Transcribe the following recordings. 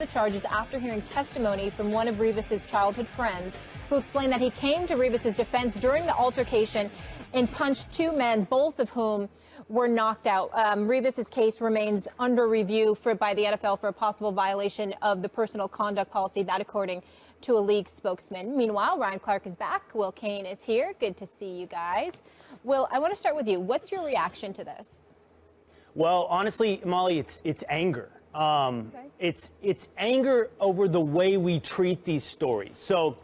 the charges after hearing testimony from one of Revis's childhood friends, who explained that he came to Revis's defense during the altercation and punched two men, both of whom were knocked out. Revis's case remains under review by the NFL for a possible violation of the personal conduct policy, that according to a league spokesman. Meanwhile, Ryan Clark is back. Will Kane is here. Good to see you guys. Will, I want to start with you. What's your reaction to this? Well, honestly, Molly, it's anger. It's anger over the way we treat these stories. So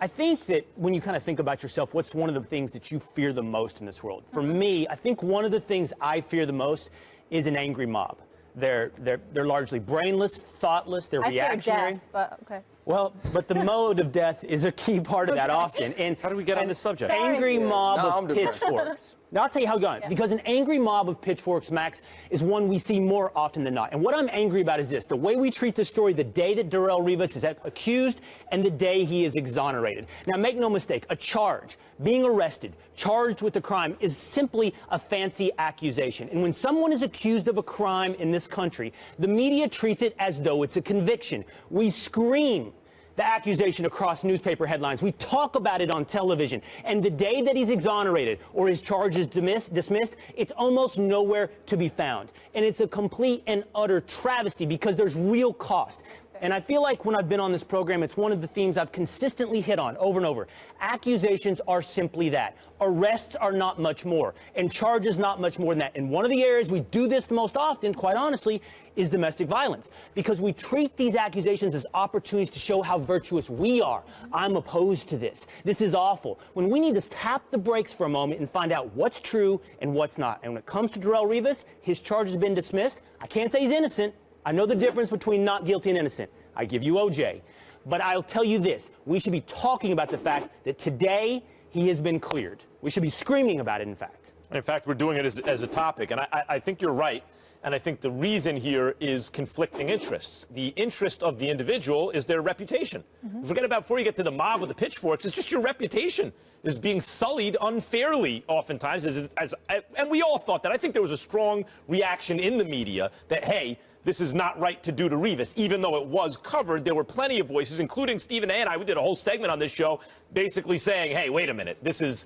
I think that when you kind of think about yourself, what's one of the things that you fear the most in this world? For me, I think one of the things I fear the most is an angry mob. They're largely brainless, thoughtless, they're reactionary. Death, but okay. Well, but the mode of death is a key part of that often. And how do we get on this subject? Angry mob of pitchforks. Now, I'll tell you how going. Because an angry mob of pitchforks, Max, is one we see more often than not. And what I'm angry about is this: the way we treat this story the day that Darrelle Revis is accused and the day he is exonerated. Now, make no mistake, a charge, being arrested, charged with a crime, is simply a fancy accusation. And when someone is accused of a crime in this country, the media treats it as though it's a conviction. We scream the accusation across newspaper headlines. We talk about it on television. And the day that he's exonerated or his charge is dismissed, it's almost nowhere to be found. And it's a complete and utter travesty because there's real cost. And I feel like when I've been on this program, it's one of the themes I've consistently hit on over and over. Accusations are simply that. Arrests are not much more, and charges not much more than that. And one of the areas we do this the most often, quite honestly, is domestic violence, because we treat these accusations as opportunities to show how virtuous we are. I'm opposed to this. This is awful. When we need to tap the brakes for a moment and find out what's true and what's not. And when it comes to Darrelle Revis, his charge has been dismissed. I can't say he's innocent. I know the difference between not guilty and innocent. I give you OJ. But I'll tell you this. We should be talking about the fact that today he has been cleared. We should be screaming about it, in fact. In fact, we're doing it as a topic. And I think you're right. And I think the reason here is conflicting interests. The interest of the individual is their reputation. Forget about before you get to the mob with the pitchforks. It's just your reputation is being sullied unfairly oftentimes. And we all thought that. I think there was a strong reaction in the media that, hey, this is not right to do to Revis. Even though it was covered, there were plenty of voices, including Stephen A. and I. We did a whole segment on this show basically saying, hey, wait a minute, this is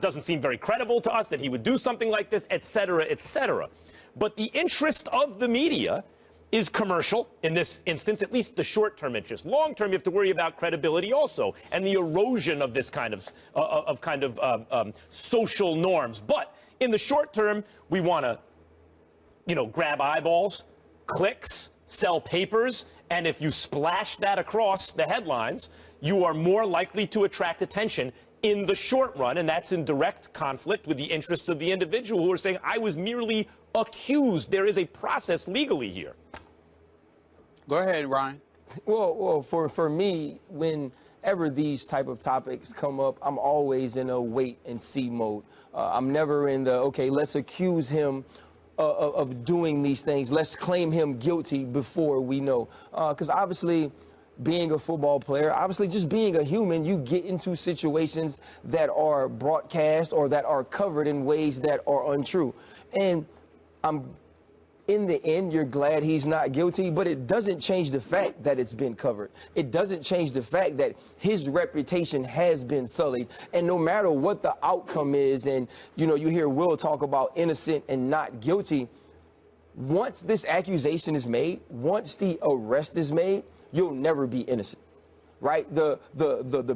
doesn't seem very credible to us that he would do something like this, et cetera, et cetera. But the interest of the media is commercial in this instance, at least the short-term interest. Long-term, you have to worry about credibility also and the erosion of this kind of social norms. But in the short term, we want to, grab eyeballs, clicks, sell papers, and if you splash that across the headlines, you are more likely to attract attention in the short run, and that's in direct conflict with the interests of the individual who are saying, I was merely accused. There is a process legally here. Go ahead, Ryan. Well, for me, whenever these type of topics come up, I'm always in a wait and see mode. I'm never in the, okay, let's accuse him of doing these things. Let's claim him guilty before we know. Because obviously, being a football player, obviously just being a human, you get into situations that are broadcast or that are covered in ways that are untrue. And in the end, you're glad he's not guilty, but it doesn't change the fact that it's been covered. It doesn't change the fact that his reputation has been sullied. And no matter what the outcome is, and, you hear Will talk about innocent and not guilty, once this accusation is made, once the arrest is made, you'll never be innocent. Right? The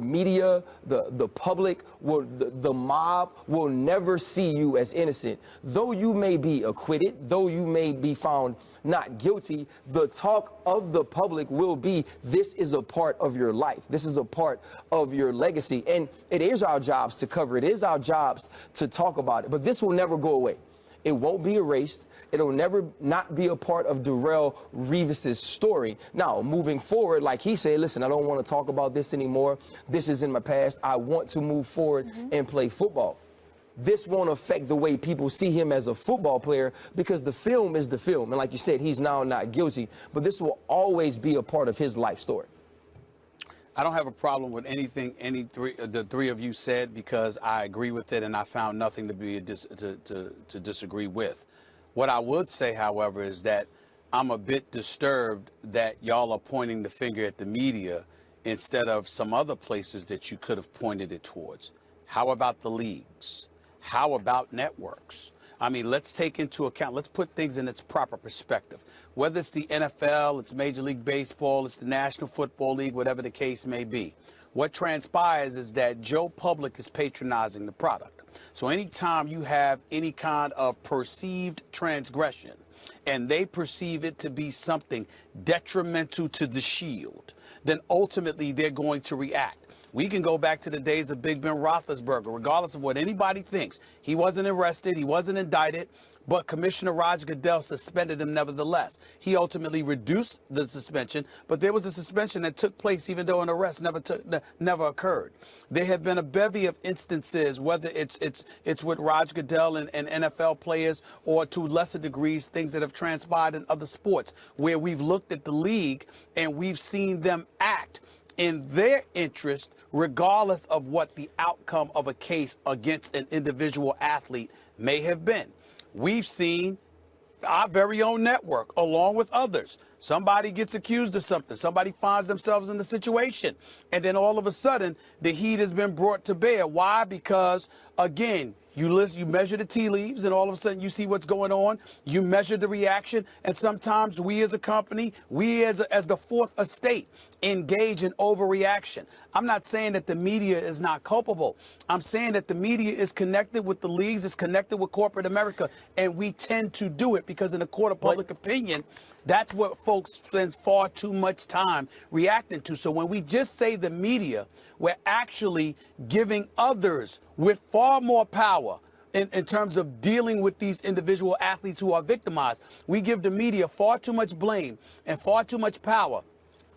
media, the public, the mob will never see you as innocent. Though you may be acquitted, though you may be found not guilty, the talk of the public will be, this is a part of your life. This is a part of your legacy. And it is our jobs to cover it. It is our jobs to talk about it. But this will never go away. It won't be erased. It'll never not be a part of Darrelle Revis's story. Now, moving forward, like he said, listen, I don't want to talk about this anymore. This is in my past. I want to move forward and play football. This won't affect the way people see him as a football player because the film is the film. And like you said, he's now not guilty. But this will always be a part of his life story. I don't have a problem with anything the three of you said because I agree with it and I found nothing to be to disagree with. What I would say, however, is that I'm a bit disturbed that y'all are pointing the finger at the media instead of some other places that you could have pointed it towards. How about the leagues? How about networks? I mean, let's take into account, let's put things in its proper perspective. Whether it's the NFL, it's Major League Baseball, it's the National Football League, whatever the case may be. What transpires is that Joe Public is patronizing the product. So anytime you have any kind of perceived transgression and they perceive it to be something detrimental to the Shield, then ultimately they're going to react. We can go back to the days of Big Ben Roethlisberger, regardless of what anybody thinks. He wasn't arrested, he wasn't indicted, but Commissioner Roger Goodell suspended him nevertheless. He ultimately reduced the suspension, but there was a suspension that took place even though an arrest never occurred. There have been a bevy of instances, whether it's with Roger Goodell and NFL players, or to lesser degrees things that have transpired in other sports, where we've looked at the league and we've seen them act in their interest, regardless of what the outcome of a case against an individual athlete may have been. We've seen our very own network, along with others. Somebody gets accused of something. Somebody finds themselves in a situation. And then all of a sudden, the heat has been brought to bear. Why? Because, again, you measure the tea leaves, and all of a sudden you see what's going on. You measure the reaction, and sometimes we as a company, we as the fourth estate, engage in overreaction. I'm not saying that the media is not culpable. I'm saying that the media is connected with the leagues, is connected with corporate America, and we tend to do it because in the court of public opinion, that's what folks spend far too much time reacting to. So when we just say the media, we're actually giving others with far more power in terms of dealing with these individual athletes who are victimized. We give the media far too much blame and far too much power,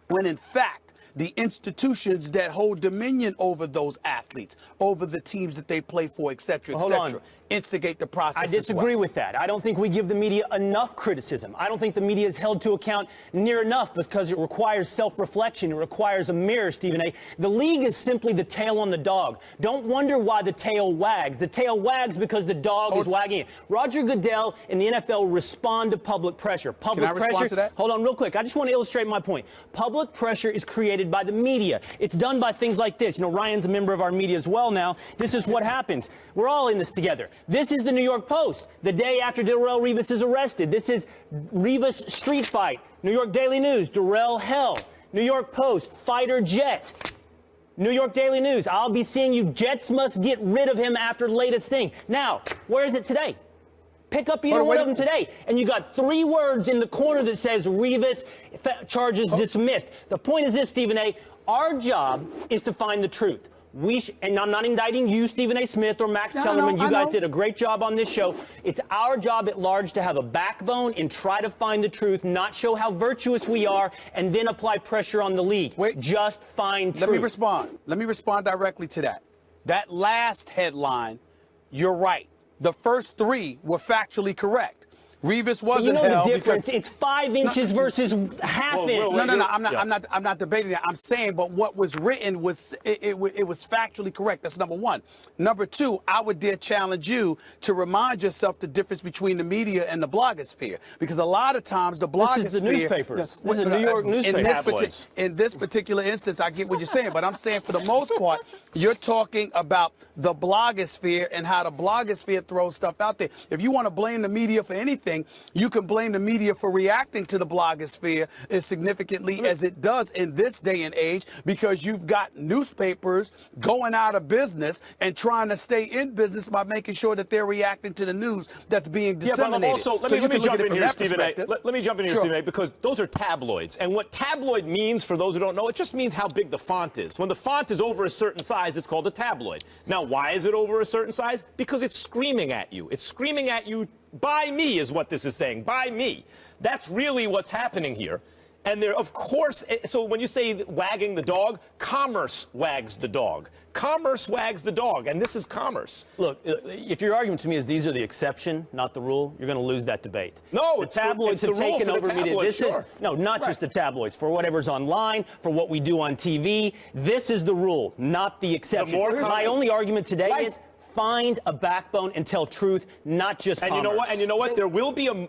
when in fact, the institutions that hold dominion over those athletes, over the teams that they play for, et cetera, instigate the process. I disagree with that. I don't think we give the media enough criticism. I don't think the media is held to account near enough because it requires self-reflection. It requires a mirror, Stephen A. The league is simply the tail on the dog. Don't wonder why the tail wags. The tail wags because the dog is wagging it. Roger Goodell and the NFL respond to public pressure. Public Can I respond to that? Hold on real quick. I just want to illustrate my point. Public pressure is created by the media. It's done by things like this. You know, Ryan's a member of our media as well now. This is what happens. We're all in this together. This is the New York Post, the day after Darrelle Revis is arrested. This is Revis street fight. New York Daily News, Darrelle hell. New York Post, fighter jet. New York Daily News, I'll be seeing you. Jets must get rid of him after latest thing. Now, where is it today? Pick up either one of them today, and you got 3 words in the corner that says Revis charges dismissed. The point is this, Stephen A. Our job is to find the truth. And I'm not indicting you, Stephen A. Smith, or Max Kellerman. You guys did a great job on this show. It's our job at large to have a backbone and try to find the truth, not show how virtuous we are, and then apply pressure on the league. Just find truth. Let me respond directly to that. That last headline, you're right. The first 3 were factually correct. Revis wasn't held. You know the difference. It's 5 inches versus half inch. No. I'm not debating that. I'm saying, but what was written was it was factually correct. That's number 1. Number 2, I would dare challenge you to remind yourself the difference between the media and the blogosphere, because a lot of times the blogosphere. This is the newspapers. This is New York newspaper. In this particular instance, I get what you're saying, but I'm saying for the most part, you're talking about the blogosphere and how the blogosphere throws stuff out there. If you want to blame the media for anything, you can blame the media for reacting to the blogosphere as significantly as it does in this day and age, because you've got newspapers going out of business and trying to stay in business by making sure that they're reacting to the news that's being disseminated. Yeah, but also, let me jump in here, Stephen A. Let me jump in here, Stephen A., because those are tabloids. And what tabloid means, for those who don't know, it just means how big the font is. When the font is over a certain size, it's called a tabloid. Now, why is it over a certain size? Because it's screaming at you. It's screaming at you. By me is what this is saying. By me. That's really what's happening here. And there, of course, so when you say wagging the dog, commerce wags the dog. Commerce wags the dog, and this is commerce. Look, if your argument to me is these are the exception, not the rule, you're going to lose that debate. No, the tabloids have taken over media. This is not just the tabloids. For whatever's online, for what we do on TV, this is the rule, not the exception. My only argument today is find a backbone and tell truth, not just And commerce. you know what? And you know what?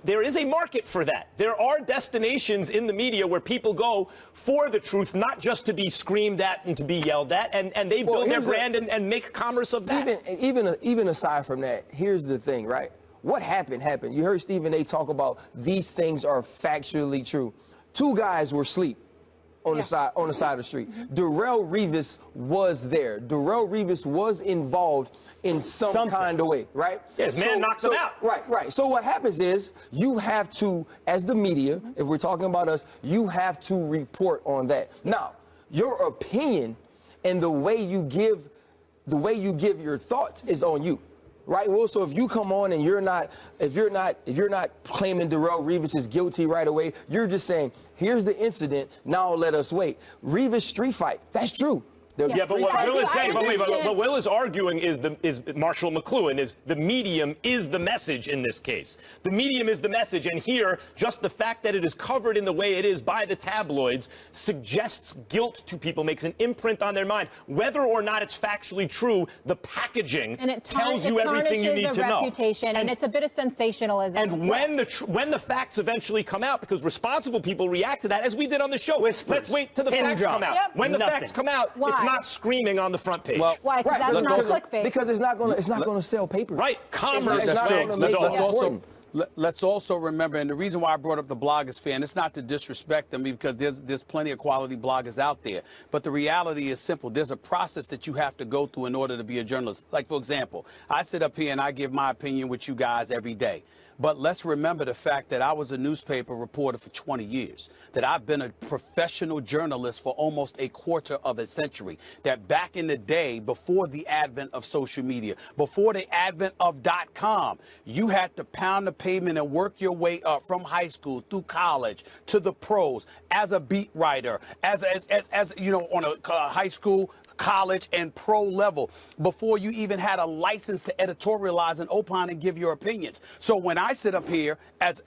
There is a market for that. There are destinations in the media where people go for the truth, not just to be screamed at and to be yelled at, and they build their brand and make commerce of that. Even aside from that, here's the thing, right? What happened. You heard Stephen A. talk about these things are factually true. 2 guys were asleep on the side of the street. Darrelle Revis was there. Darrelle Revis was involved in some kind of way, right? Yeah, his man knocked him out. Right. So what happens is you have to, as the media, if we're talking about us, you have to report on that. Now, your opinion and the way you give your thoughts is on you. Right. Well, so if you come on and if you're not claiming Darrelle Revis is guilty right away, you're just saying, here's the incident. Now let us wait. Revis street fight. That's true. Yeah, but what Will is saying, but Will is arguing is Marshall McLuhan is the medium is the message in this case. The medium is the message, and here, just the fact that it is covered in the way it is by the tabloids suggests guilt to people, makes an imprint on their mind. Whether or not it's factually true, the packaging tells you everything you need to know. And it's a bit of sensationalism. And when the facts eventually come out, because responsible people react to that, as we did on the show. Let's wait till the facts come out. Yep. When the facts come out, it's not screaming on the front page. Well, why? Because that's not clickbait. Because it's not going to sell papers. Right. Commerce is Let's also remember, and the reason why I brought up the blogosphere, and it's not to disrespect them because there's plenty of quality bloggers out there, but the reality is simple. There's a process that you have to go through in order to be a journalist. Like, for example, I sit up here and I give my opinion with you guys every day. But let's remember the fact that I was a newspaper reporter for 20 years, that I've been a professional journalist for almost a quarter of a century, that back in the day, before the advent of social media, before the advent of .com, you had to pound the pavement and work your way up from high school through college to the pros as a beat writer, as you know, on a high school, college and pro level before you even had a license to editorialize and opine and give your opinions. So when I sit up here as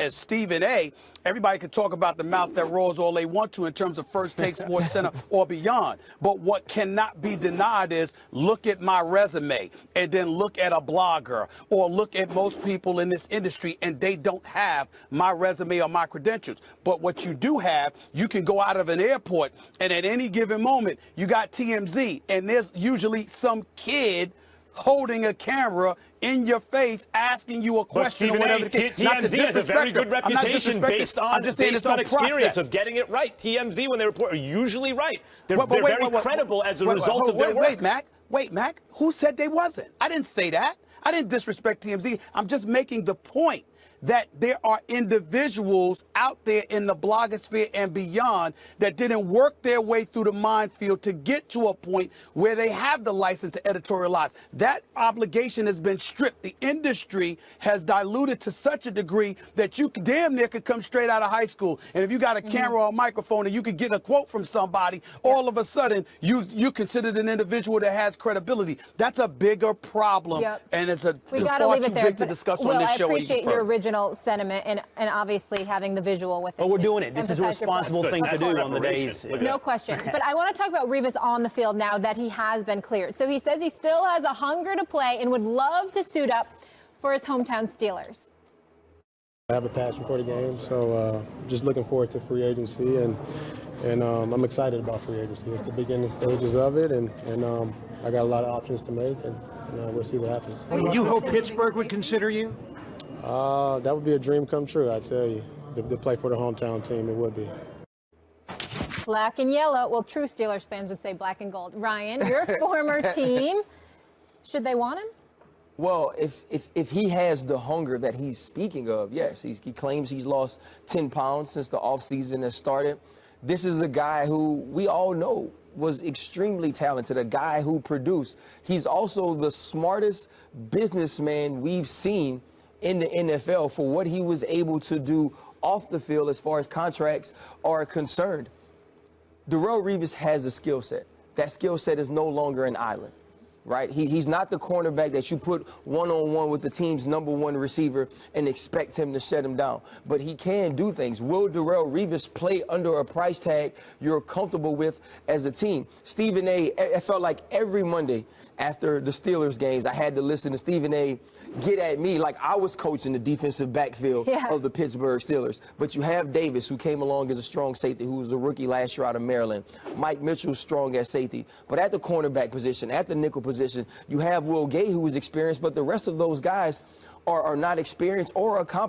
Stephen A., everybody can talk about the mouth that roars all they want to in terms of First Take Sports Center or beyond. But what cannot be denied is look at my resume and then look at a blogger or look at most people in this industry and they don't have my resume or my credentials. But what you do have, you can go out of an airport and at any given moment, you got TMZ and there's usually some kid holding a camera in your face, asking you a question or whatever. TMZ has a very good reputation based on experience of getting it right. TMZ, when they report, are usually right. They're very credible as a result of their work. Wait, Mac. Who said they wasn't? I didn't say that. I didn't disrespect TMZ. I'm just making the point that there are individuals out there in the blogosphere and beyond that didn't work their way through the minefield to get to a point where they have the license to editorialize. That obligation has been stripped. The industry has diluted to such a degree that you damn near could come straight out of high school. And if you got a camera or a microphone and you could get a quote from somebody, all of a sudden you're considered an individual that has credibility. That's a bigger problem. And it's far too big to discuss on this show. I appreciate your original sentiment and obviously having the visual with it. But we're doing it. This is a responsible thing to do on the days. No question. But I want to talk about Revis on the field now that he has been cleared. So he says he still has a hunger to play and would love to suit up for his hometown Steelers. I have a passion for the game, so just looking forward to free agency, and I'm excited about free agency. It's the beginning stages of it, and I got a lot of options to make, and we'll see what happens. You hope Pittsburgh would consider you? That would be a dream come true, I tell you. To play for the hometown team, it would be. Black and yellow. Well, true Steelers fans would say black and gold. Ryan, your former team, should they want him? Well, if he has the hunger that he's speaking of, yes. He claims he's lost 10 pounds since the offseason has started. This is a guy who we all know was extremely talented, a guy who produced. He's also the smartest businessman we've seen in the NFL for what he was able to do off the field as far as contracts are concerned. Darrelle Revis has a skill set. That skill set is no longer an island, right? He's not the cornerback that you put one-on-one with the team's #1 receiver and expect him to shut him down. But he can do things. Will Darrelle Revis play under a price tag you're comfortable with as a team? Stephen A., I felt like every Monday after the Steelers games, I had to listen to Stephen A. get at me like I was coaching the defensive backfield of the Pittsburgh Steelers. But you have Davis, who came along as a strong safety, who was a rookie last year out of Maryland. Mike Mitchell's strong at safety. But at the cornerback position, at the nickel position, you have Will Gay, who is experienced, but the rest of those guys are not experienced or accomplished.